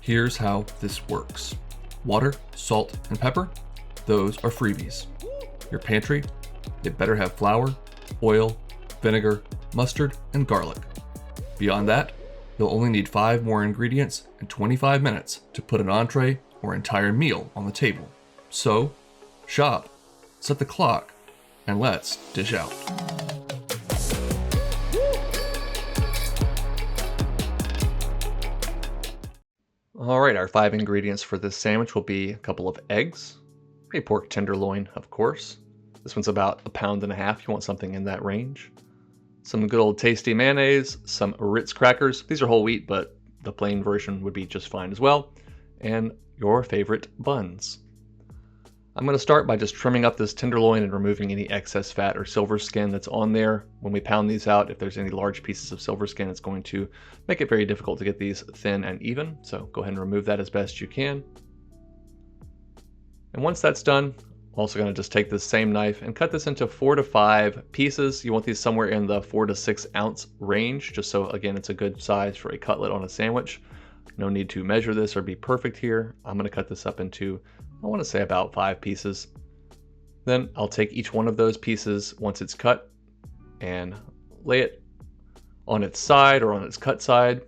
Here's how this works. Water, salt, and pepper, those are freebies. Your pantry, it better have flour, oil, vinegar, mustard, and garlic. Beyond that, you'll only need 5 more ingredients and 25 minutes to put an entree or entire meal on the table. So, shop, set the clock, and let's dish out. All right, our 5 ingredients for this sandwich will be a couple of eggs, a pork tenderloin, of course. This one's about 1.5 pounds. You want something in that range. Some good old tasty mayonnaise, some Ritz crackers. These are whole wheat, but the plain version would be just fine as well. And your favorite buns. I'm going to start by just trimming up this tenderloin and removing any excess fat or silver skin that's on there. When we pound these out, if there's any large pieces of silver skin, it's going to make it very difficult to get these thin and even. So go ahead and remove that as best you can. And once that's done, I'm also going to just take this same knife and cut this into 4 to 5 pieces. You want these somewhere in the 4 to 6 ounce range, just so again it's a good size for a cutlet on a sandwich. No need to measure this or be perfect here. I'm going to cut this up into, I want to say, about 5 pieces. Then I'll take each one of those pieces once it's cut and lay it on its side or on its cut side,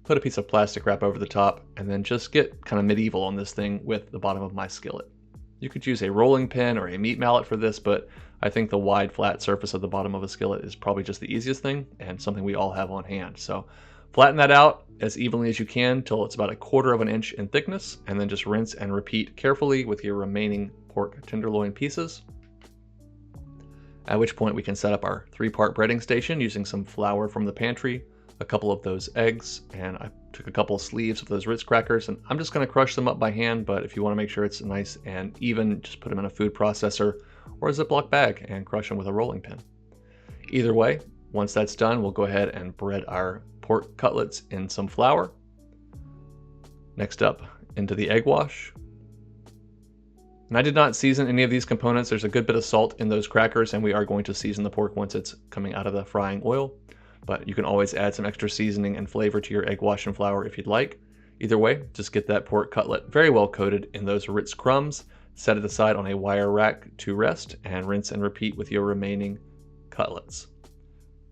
put a piece of plastic wrap over the top, and then just get kind of medieval on this thing with the bottom of my skillet. You could use a rolling pin or a meat mallet for this, but I think the wide flat surface of the bottom of a skillet is probably just the easiest thing and something we all have on hand. So flatten that out as evenly as you can till it's about 1/4 inch in thickness, and then just rinse and repeat carefully with your remaining pork tenderloin pieces. At which point we can set up our 3-part breading station using some flour from the pantry, a couple of those eggs, and I took a couple sleeves of those Ritz crackers, and I'm just going to crush them up by hand, but if you want to make sure it's nice and even, just put them in a food processor or a Ziploc bag and crush them with a rolling pin. Either way, once that's done, we'll go ahead and bread our pork cutlets in some flour. Next up, into the egg wash. And I did not season any of these components. There's a good bit of salt in those crackers, and we are going to season the pork once it's coming out of the frying oil. But you can always add some extra seasoning and flavor to your egg wash and flour if you'd like. Either way, just get that pork cutlet very well coated in those Ritz crumbs, set it aside on a wire rack to rest, and rinse and repeat with your remaining cutlets.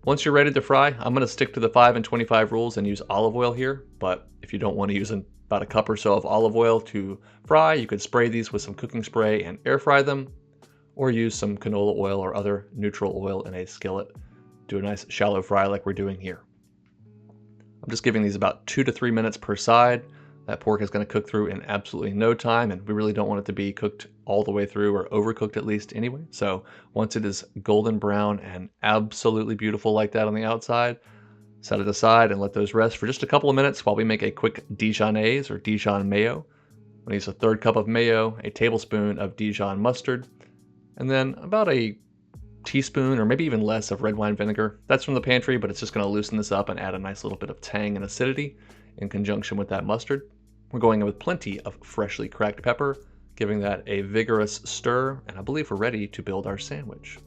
Once you're ready to fry, I'm going to stick to the 5 and 25 rules and use olive oil here, but if you don't want to use about a cup or so of olive oil to fry, you could spray these with some cooking spray and air fry them, or use some canola oil or other neutral oil in a skillet. Do a nice shallow fry like we're doing here. I'm just giving these about 2 to 3 minutes per side. That pork is going to cook through in absolutely no time, and we really don't want it to be cooked all the way through, or overcooked at least anyway. So once it is golden brown and absolutely beautiful like that on the outside, set it aside and let those rest for just a couple of minutes while we make a quick Dijonnaise or Dijon mayo. I'm going to use a 1/3 cup of mayo, a tablespoon of Dijon mustard, and then about a teaspoon or maybe even less of red wine vinegar. That's from the pantry, but it's just going to loosen this up and add a nice little bit of tang and acidity in conjunction with that mustard. We're going in with plenty of freshly cracked pepper, giving that a vigorous stir, and I believe we're ready to build our sandwich.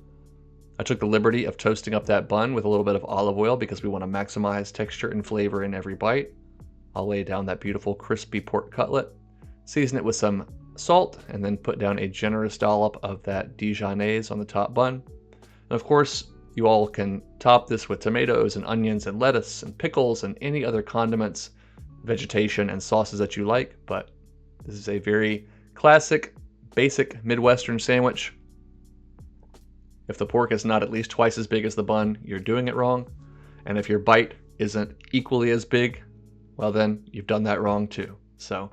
I took the liberty of toasting up that bun with a little bit of olive oil because we want to maximize texture and flavor in every bite. I'll lay down that beautiful crispy pork cutlet, season it with some salt, and then put down a generous dollop of that Dijonnaise on the top bun. And of course, you all can top this with tomatoes and onions and lettuce and pickles and any other condiments, vegetation, and sauces that you like. But this is a very classic, basic Midwestern sandwich. If the pork is not at least twice as big as the bun, you're doing it wrong. And if your bite isn't equally as big, well then, you've done that wrong too. So,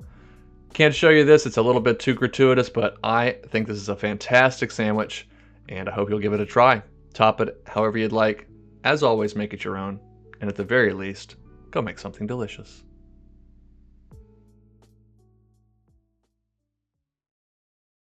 can't show you this, it's a little bit too gratuitous, but I think this is a fantastic sandwich, and I hope you'll give it a try. Top it however you'd like. As always, make it your own, and at the very least, go make something delicious.